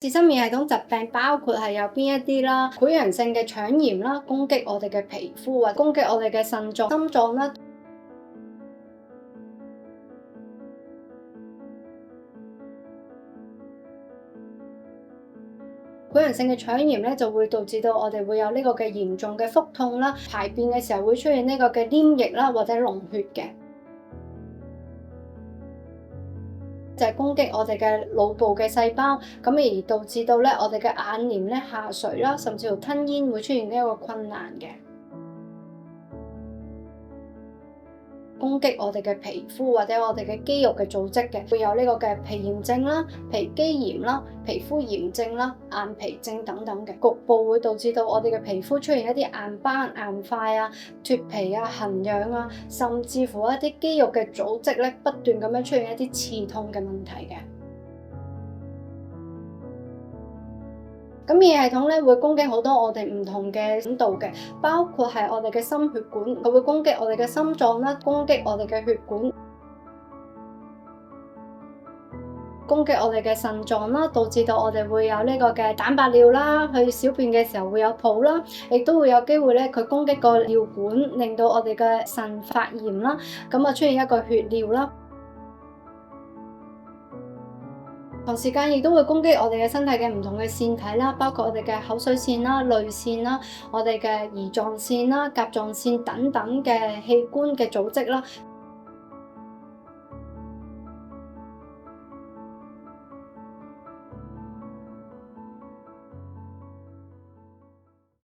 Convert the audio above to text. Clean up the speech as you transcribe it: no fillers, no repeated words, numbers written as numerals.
自身免疫系統疾病包括係有邊一啲啦？潰瘍性嘅腸炎啦，攻擊我哋嘅皮膚或者攻擊我哋嘅腎臟、心臟啦。潰瘍性嘅腸炎咧，就會導致到我哋會有呢個嘅嚴重嘅腹痛啦，排便嘅時候會出現呢個嘅黏液啦，或者膿血嘅。就係攻擊我哋嘅腦部嘅細胞，咁而導致到咧我哋嘅眼簾咧下垂啦，甚至乎吞嚥會出現呢一個困難嘅。攻擊我哋嘅皮膚或者我哋嘅肌肉嘅組織嘅，會有呢個嘅皮炎症啦、皮肌炎啦、皮膚炎症啦、硬皮症等等嘅，局部會導致到我哋嘅皮膚出現一啲硬斑、硬塊啊、脫皮啊、痕癢啊，甚至乎一啲肌肉嘅組織咧不斷咁樣出現一啲刺痛嘅問題嘅。咁免疫系統咧會攻擊好多我哋唔同嘅管道嘅，包括係我哋嘅心血管，佢會攻擊我哋嘅心臟啦，攻擊我哋嘅血管，攻擊我哋嘅腎臟啦，導致到我哋會有呢個嘅蛋白尿啦，去小便嘅時候會有泡啦，亦都會有機會咧佢攻擊個尿管，令到我哋嘅腎發炎啦，咁啊出現一個血尿啦。同時間亦都會攻擊我哋嘅身體嘅唔同嘅腺體啦，包括我哋嘅口水腺啦、淚腺啦、我哋嘅胰臟腺啦、甲狀腺等等嘅器官嘅組織啦。